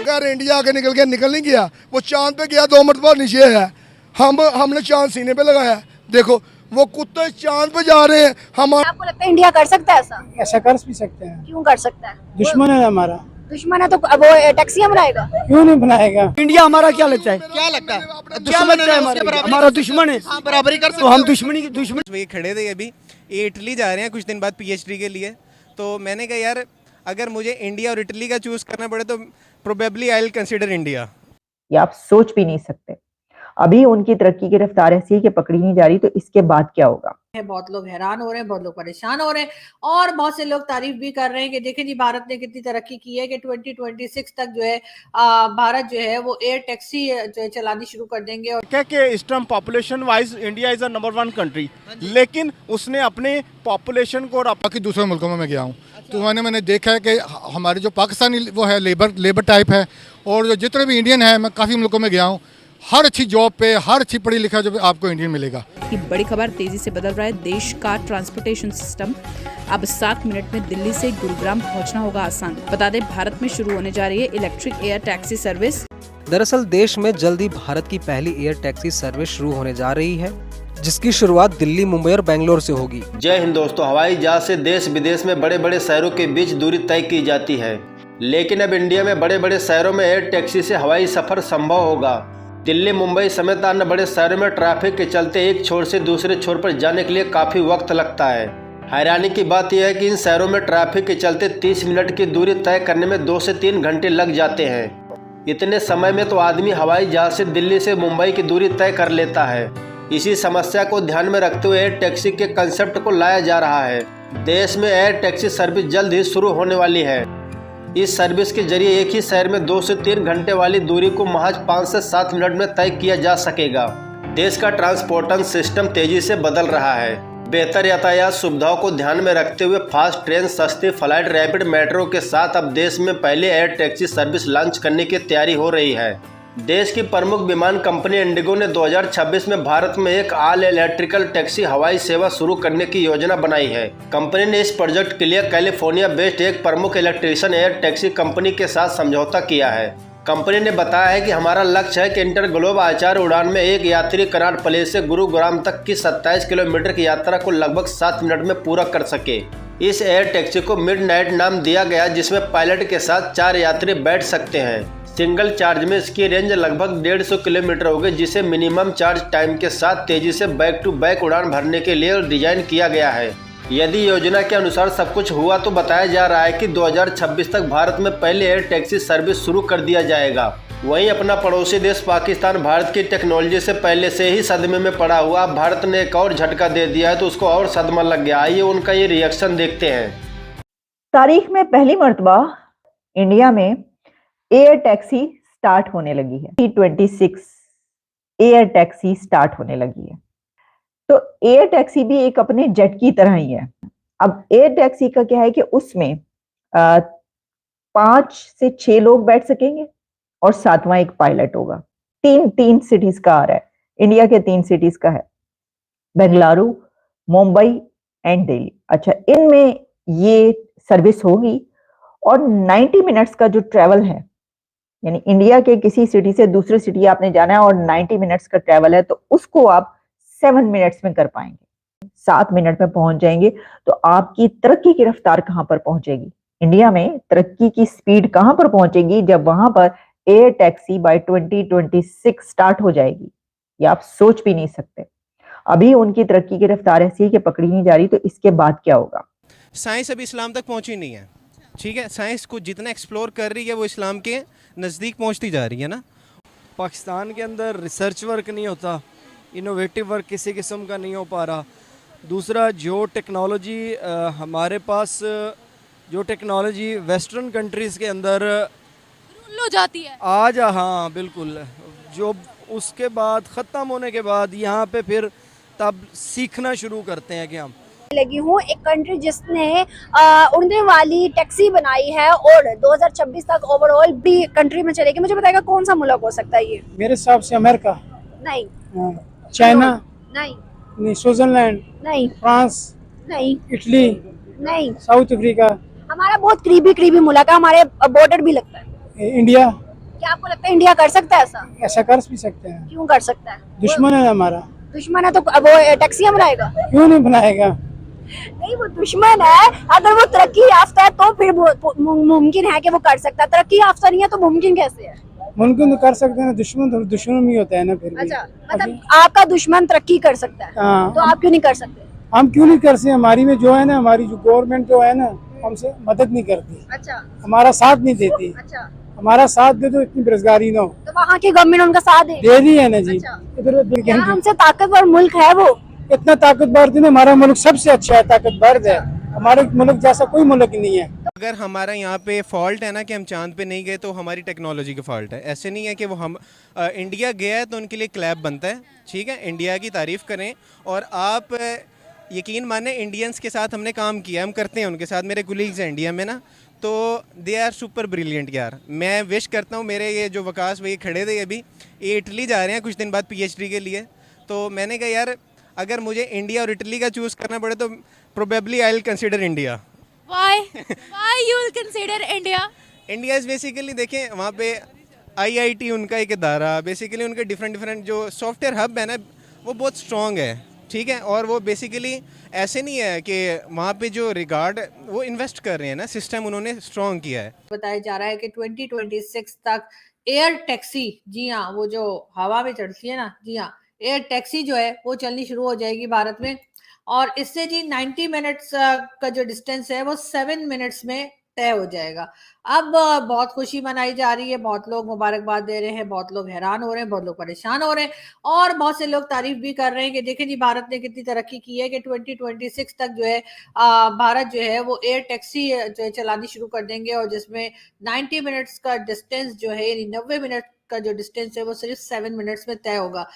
बगैर इंडिया आके निकल नहीं गया, वो चांद पे गया 2 मरतबा नीचे है, हमने चांद सीने पे लगाया। देखो वो कुत्ते चांद पे जा रहे हैं। आपको लगता है इंडिया कर सकता है ऐसा? ऐसा कर भी सकते हैं। क्यों कर सकता है? दुश्मन है हमारा। दुश्मन है तो अब वो टैक्सियां बनाएगा? क्यों नहीं बनाएगा? इंडिया हमारा क्या लगता है? क्या लगता है? दुश्मन है हमारा दुश्मन है। हाँ, बराबरी कर सकते तो हम दुश्मन ये खड़े थे अभी, ये इटली जा रहे हैं कुछ दिन बाद पीएचडी के लिए। तो मैंने कहा यार अगर मुझे इंडिया और इटली का चूज करना पड़े तो probably I will consider India. ये आप सोच भी नहीं सकते। अभी उनकी तरक्की की रफ्तार ऐसी है कि पकड़ी नहीं जा रही, तो इसके बाद क्या होगा? बहुत लोग हैरान हो रहे हैं, बहुत लोग परेशान हो रहे हैं और बहुत से लोग तारीफ भी कर रहे हैं कि देखिए जी भारत ने कितनी तरक्की की है कि 2026 तक जो है भारत जो है वो एयर टैक्सी जो है चलानी शुरू कर देंगे। और क्या कि इस time population wise India is a number 1 country, लेकिन उसने अपने पॉपुलेशन को और बाकी दूसरे मुल्कों में मैं गया हूँ तो मैंने देखा है कि हमारे जो पाकिस्तानी वो है लेबर टाइप है, और जो जितने भी इंडियन है, मैं काफ़ी मुल्कों में गया हूँ, हर अच्छी जॉब पे हर अच्छी पढ़ी लिखा जो आपको इंडियन मिलेगा। की बड़ी खबर तेजी से बदल रहा है देश का ट्रांसपोर्टेशन सिस्टम। अब 7 मिनट में दिल्ली से गुरुग्राम पहुंचना होगा आसान। बता दें भारत में शुरू होने जा रही है इलेक्ट्रिक एयर टैक्सी सर्विस। दरअसल देश में जल्द ही भारत की पहली एयर टैक्सी सर्विस शुरू होने जा रही है, जिसकी शुरुआत दिल्ली, मुंबई और बेंगलोर से होगी। जय हिंद दोस्तों, हवाई जहाज से देश विदेश में बड़े बड़े शहरों के बीच दूरी तय की जाती है, लेकिन अब इंडिया में बड़े बड़े शहरों में एयर टैक्सी से हवाई सफर संभव होगा। दिल्ली, मुंबई समेत अन्य बड़े शहरों में ट्रैफिक के चलते एक छोर से दूसरे छोर पर जाने के लिए काफी वक्त लगता है। हैरानी की बात यह है कि इन शहरों में ट्रैफिक के चलते 30 मिनट की दूरी तय करने में 2 से 3 घंटे लग जाते हैं। इतने समय में तो आदमी हवाई जहाज से दिल्ली से मुंबई की दूरी तय कर लेता है। इसी समस्या को ध्यान में रखते हुए एयर टैक्सी के कंसेप्ट को लाया जा रहा है। देश में एयर टैक्सी सर्विस जल्द ही शुरू होने वाली है। इस सर्विस के जरिए एक ही शहर में 2 से 3 घंटे वाली दूरी को महज 5 से 7 मिनट में तय किया जा सकेगा। देश का ट्रांसपोर्टेशन सिस्टम तेजी से बदल रहा है। बेहतर यातायात सुविधाओं को ध्यान में रखते हुए फास्ट ट्रेन, सस्ती फ्लाइट, रैपिड मेट्रो के साथ अब देश में पहले एयर टैक्सी सर्विस लॉन्च करने की तैयारी हो रही है। देश की प्रमुख विमान कंपनी इंडिगो ने 2026 में भारत में एक ऑल इलेक्ट्रिकल टैक्सी हवाई सेवा शुरू करने की योजना बनाई है। कंपनी ने इस प्रोजेक्ट के लिए कैलिफोर्निया बेस्ड एक प्रमुख इलेक्ट्रिशियन एयर टैक्सी कंपनी के साथ समझौता किया है। कंपनी ने बताया है कि हमारा लक्ष्य है कि इंटर ग्लोब आचार्य उड़ान में एक यात्री कनाट प्लेस से गुरुग्राम तक की 27 किलोमीटर की यात्रा को लगभग 7 मिनट में पूरा कर सके। इस एयर टैक्सी को मिडनाइट नाम दिया गया, जिसमें पायलट के साथ 4 यात्री बैठ सकते हैं। सिंगल चार्ज में इसकी रेंज लगभग 150 किलोमीटर होगी, जिसे मिनिमम चार्ज टाइम के साथ तेजी से बैक टू बैक उड़ान भरने के लिए डिजाइन किया गया है। यदि योजना के अनुसार सब कुछ हुआ तो बताया जा रहा है कि 2026 तक भारत में पहले एयर टैक्सी सर्विस शुरू कर दिया जाएगा। वहीं अपना पड़ोसी देश पाकिस्तान भारत की टेक्नोलॉजी से पहले से ही सदमे में पड़ा हुआ, भारत ने एक और झटका दे दिया है तो उसको और सदमा लग गया। आइए उनका ये रिएक्शन देखते हैं। तारीख में पहली मर्तबा इंडिया में एयर टैक्सी स्टार्ट होने लगी है। T26 एयर टैक्सी स्टार्ट होने लगी है। तो एयर टैक्सी भी एक अपने जेट की तरह ही है। अब एयर टैक्सी का क्या है कि उसमें 5 से 6 लोग बैठ सकेंगे और 7वां एक पायलट होगा। 3 सिटीज का आ रहा है, इंडिया के 3 सिटीज का है, बेंगलुरु, मुंबई एंड दिल्ली। अच्छा, इनमें ये सर्विस होगी और 90 मिनट्स का जो ट्रेवल है, यानी इंडिया के किसी सिटी से दूसरी सिटी आपने जाना है और 90 मिनट्स का ट्रेवल है, तो उसको आप 7 मिनट्स में कर पाएंगे, 7 मिनट में पहुंच जाएंगे। तो आपकी तरक्की की रफ्तार कहां पर पहुंचेगी? इंडिया में तरक्की की स्पीड कहां पर पहुंचेगी? जब वहां पर एयर टैक्सी बाय 2026 स्टार्ट हो जाएगी। ये आप सोच भी नहीं सकते। अभी उनकी तरक्की की रफ्तार ऐसी है कि पकड़ी नहीं जा रही, तो इसके बाद क्या होगा? साइंस अभी इस्लाम तक पहुंची नहीं है, ठीक है। साइंस को जितना एक्सप्लोर कर रही है वो इस्लाम के नज़दीक पहुंचती जा रही है ना। पाकिस्तान के अंदर रिसर्च वर्क नहीं होता, इनोवेटिव वर्क किसी किस्म का नहीं हो पा रहा। दूसरा, जो टेक्नोलॉजी हमारे पास, जो टेक्नोलॉजी वेस्टर्न कंट्रीज़ के अंदर हो जाती है आज, हाँ बिल्कुल, जो उसके बाद ख़त्म होने के बाद यहाँ पे फिर तब सीखना शुरू करते हैं कि हम लगी हूँ। एक कंट्री जिसने उड़ने वाली टैक्सी बनाई है और 2026 तक ओवरऑल भी कंट्री में चलेगी। मुझे बताएगा कौन सा मुल्क हो सकता है ये? मेरे हिसाब से अमेरिका नहीं, चाइना नहीं, स्विट्जरलैंड नहीं, फ्रांस नहीं, इटली नहीं, साउथ अफ्रीका, हमारा बहुत करीबी मुल्क है, हमारे बॉर्डर भी लगता है। इंडिया, क्या आपको लगता है इंडिया कर सकता है ऐसा? ऐसा कर भी सकते हैं, क्यों कर सकता है? दुश्मन है हमारा, दुश्मन है तो वो टैक्सियां बनाएगा? क्यों नहीं बनाएगा? नहीं, वो दुश्मन है। अगर वो तरक्की याफ्ता है तो फिर वो मुमकिन है कि वो कर सकता है। तरक्की याफ्ता नहीं है तो मुमकिन कैसे है? मुमकिन तो कर सकते हैं, दुश्मन तो दुश्मन भी होता है ना फिर भी। अच्छा, मतलब आपका दुश्मन तरक्की कर सकता है, हाँ। तो आप क्यों नहीं कर सकते? हम क्यों नहीं कर सकते? हमारी में जो है ना, हमारी जो गवर्नमेंट जो है ना, हमसे मदद नहीं करती, अच्छा हमारा साथ नहीं देती। अच्छा, हमारा साथ दे तो इतनी बेरोजगारी ना हो। तो वहाँ की गवर्नमेंट उनका साथ दे दी है ना जी। अच्छा। इधर क्या हमसे ताकतवर मुल्क है वो? इतना ताकतवर थी ना, हमारा मुल्क सबसे अच्छा है, ताकतवर है। हमारे मुल्क जैसा कोई मुल्क नहीं है। अगर हमारा यहाँ पे फॉल्ट है ना कि हम चांद पे नहीं गए, तो हमारी टेक्नोलॉजी का फॉल्ट है। ऐसे नहीं है कि वो हम इंडिया गया है तो उनके लिए क्लैप बनता है, ठीक है, इंडिया की तारीफ़ करें। और आप यकीन माने इंडियंस के साथ हमने काम किया, हम करते हैं उनके साथ, मेरे कुलीग्स हैं इंडिया में ना, तो दे आर सुपर ब्रिलियंट यार। मैं विश करता हूँ, मेरे ये जो वकास भैया खड़े थे अभी, ये इटली जा रहे हैं कुछ दिन बाद PhD के लिए। तो मैंने कहा यार अगर मुझे इंडिया और इटली का चूज़ करना पड़े तो probably I will consider India. Why you will consider India? India is basically देखें वहाँ पे IIT उनका एक इदारा, बेसिकली उनके डिफरेंट जो सॉफ्टवेयर हब है ना वो बहुत स्ट्रॉन्ग है, ठीक है। और वो बेसिकली ऐसे नहीं है कि वहाँ पे जो रिगार्ड वो इन्वेस्ट कर रहे हैं ना, सिस्टम उन्होंने स्ट्रॉन्ग किया है। बताया जा रहा है कि 2026 तक एयर टैक्सी, जी हाँ, वो जो हवा में चढ़ती है ना, जी हाँ, एयर टैक्सी जो है वो चलनी शुरू हो जाएगी भारत में। और इससे जी 90 मिनट्स का जो डिस्टेंस है वो 7 मिनट्स में तय हो जाएगा। अब बहुत खुशी मनाई जा रही है, बहुत लोग मुबारकबाद दे रहे हैं, बहुत लोग हैरान हो रहे हैं, बहुत लोग परेशान हो रहे हैं, और बहुत से लोग तारीफ भी कर रहे हैं कि देखें जी भारत ने कितनी तरक्की की है कि 2026 तक जो है भारत जो है वो एयर टैक्सी जो है चलानी शुरू कर देंगे, और जिसमें 90 मिनट्स का डिस्टेंस जो है, यानी 90 मिनट का जो डिस्टेंस है वो सिर्फ 7 मिनट्स में तय होगा।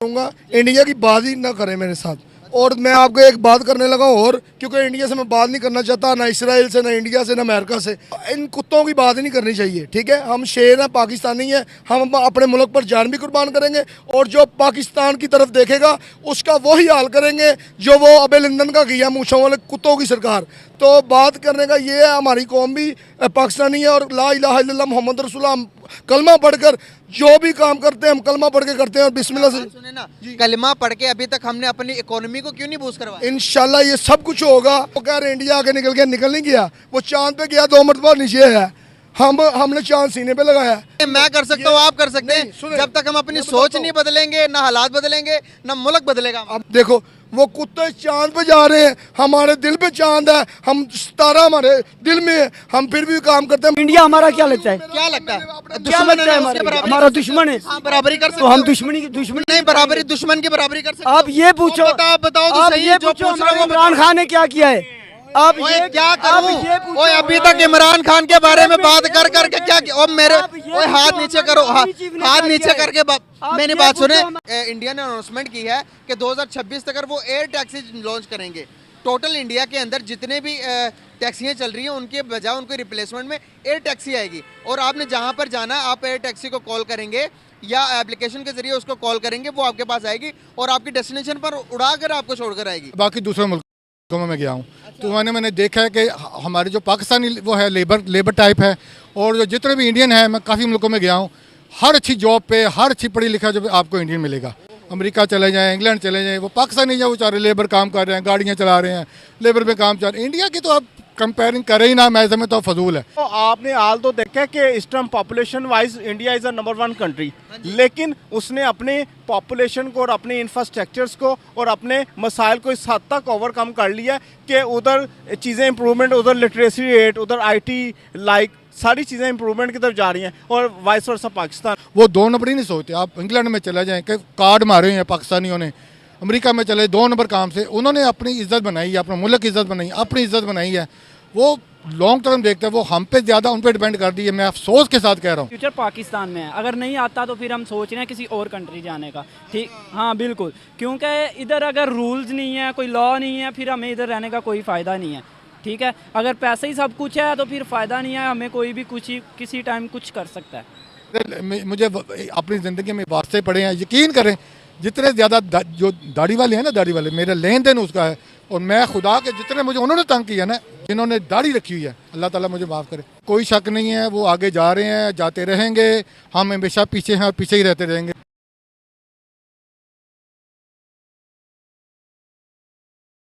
इंडिया की बात ही ना करें मेरे साथ। और मैं आपको एक बात करने लगा, और क्योंकि इंडिया से मैं बात नहीं करना चाहता, ना इसराइल से, ना इंडिया से, ना अमेरिका से। इन कुत्तों की बात ही नहीं करनी चाहिए, ठीक है। हम शेर हैं, पाकिस्तानी हैं, हम अपने मुल्क पर जान भी कुर्बान करेंगे, और जो पाकिस्तान की तरफ देखेगा उसका वही हाल करेंगे जो वो अबे लंदन का किया, मूंछों वाले कुत्तों की सरकार। तो बात करने का ये है, हमारी कौम भी पाकिस्तानी है, और ला इलाहा इल्लल्लाह मोहम्मद रसूलुल्लाह कलमा पढ़कर जो भी काम करते हैं हम कलमा पढ़ के करते हैं, और बिस्मिल्लाह से। सुने ना, कलमा पढ़ के अभी तक हमने अपनी इकोनॉमी को क्यों नहीं बूस्ट करवाया? इंशाल्लाह ये सब कुछ होगा। वो कह रहे इंडिया आगे निकल नहीं गया, वो चांद पे गया 2 मरतबा नीचे है, हमने चांद सीने पे लगाया। मैं कर सकता हूँ, आप कर सकते हैं, जब तक हम अपनी सोच नहीं बदलेंगे, ना हालात बदलेंगे, ना मुल्क बदलेगा। अब देखो वो कुत्ते चांद पे जा रहे हैं, हमारे दिल पे चांद है, हम सितारा हमारे दिल में है, हम फिर भी काम करते हैं। इंडिया हमारा क्या लगता है? क्या लगता है? क्या लगता है? हमारा दुश्मन है। हाँ, बराबरी कर सकते तो हम दुश्मन नहीं, बराबरी दुश्मन की बराबरी कर सकते। आप ये पूछो, बताओ तो सही, ये जो पूछो पूछ रहा हूं वो इमरान खान ने क्या किया है? आप ओए, ये क्या करूं? ओए, अभी तक इमरान खान के बारे में बात कर करके क्या किया? और मेरे ओए हाथ नीचे करो, हाथ नीचे करके मैंने बात सुने। इंडिया ने अनाउंसमेंट की है कि 2026 तक वो एयर टैक्सी लॉन्च करेंगे। टोटल इंडिया के अंदर जितने भी टैक्सियाँ चल रही हैं उनके बजाय उनके रिप्लेसमेंट में एयर टैक्सी आएगी, और आपने जहाँ पर जाना है आप एयर टैक्सी को कॉल करेंगे या एप्लीकेशन के जरिए उसको कॉल करेंगे, वो आपके पास आएगी और आपकी डेस्टिनेशन पर उड़ा कर आपको छोड़कर आएगी। बाकी दूसरे मुल्कों में मैं गया हूँ तो मैंने देखा है कि हमारे जो पाकिस्तानी वो है लेबर टाइप है, और जो जितने भी इंडियन है, मैं काफ़ी मुल्कों में गया हूँ, हर अच्छी जॉब पे, हर अच्छी पढ़ी लिखा जो आपको इंडियन मिलेगा। अमेरिका चले जाएं, इंग्लैंड चले जाएं, वो पाकिस्तानी जो बेचारे लेबर काम कर रहे हैं, गाड़ियाँ चला रहे हैं, लेबर पे काम चल रहे हैं। इंडिया की तो आप कंपेयरिंग करें ही ना, मैं समझता तो फजूल है। तो आपने हाल तो देखा है कि इस time population wise India is a number 1 country, लेकिन उसने अपने पॉपुलेशन को और अपने इंफ्रास्ट्रक्चर्स को और अपने मसाइल को इस हद तक ओवरकम कर लिया कि उधर चीज़ें इंप्रूवमेंट, उधर लिटरेसी रेट, उधर IT लाइक सारी चीज़ें इंप्रूवमेंट की तरफ जा रही हैं, और वाइस वर्सा पाकिस्तान। वो 2 नंबर ही नहीं सोचते। आप इंग्लैंड में चले जाएँ, कार्ड मारे हैं पाकिस्तानियों ने, अमेरिका में चले 2 नंबर काम से, उन्होंने अपनी इज्जत बनाई है, अपने मुल्क की इज्जत बनाई, अपनी इज्जत बनाई है। वो लॉन्ग टर्म देखते हैं, वो हम पे ज़्यादा उन पे डिपेंड कर दी है। मैं अफसोस के साथ कह रहा हूँ। फ्यूचर पाकिस्तान में है, अगर नहीं आता तो फिर हम सोच रहे हैं किसी और कंट्री जाने का। ठीक, हाँ बिल्कुल, क्योंकि इधर अगर रूल्स नहीं है, कोई लॉ नहीं है, फिर हमें इधर रहने का कोई फ़ायदा नहीं है। ठीक है, अगर पैसे ही सब कुछ है तो फिर फ़ायदा नहीं है, हमें कोई भी कुछ ही किसी टाइम कुछ कर सकता है। मुझे अपनी ज़िंदगी में वास्ते पड़े हैं, यकीन करें, जितने ज़्यादा जो दाढ़ी वाले हैं ना, दाढ़ी वाले, मेरा लेन देन उसका है, और मैं खुदा के जितने मुझे उन्होंने तंग किया ना, जिन्होंने दाढ़ी रखी हुई है, अल्लाह ताला मुझे माफ़ करे। कोई शक नहीं है, वो आगे जा रहे हैं, जाते रहेंगे, हम हमेशा पीछे हैं और पीछे ही रहते रहेंगे।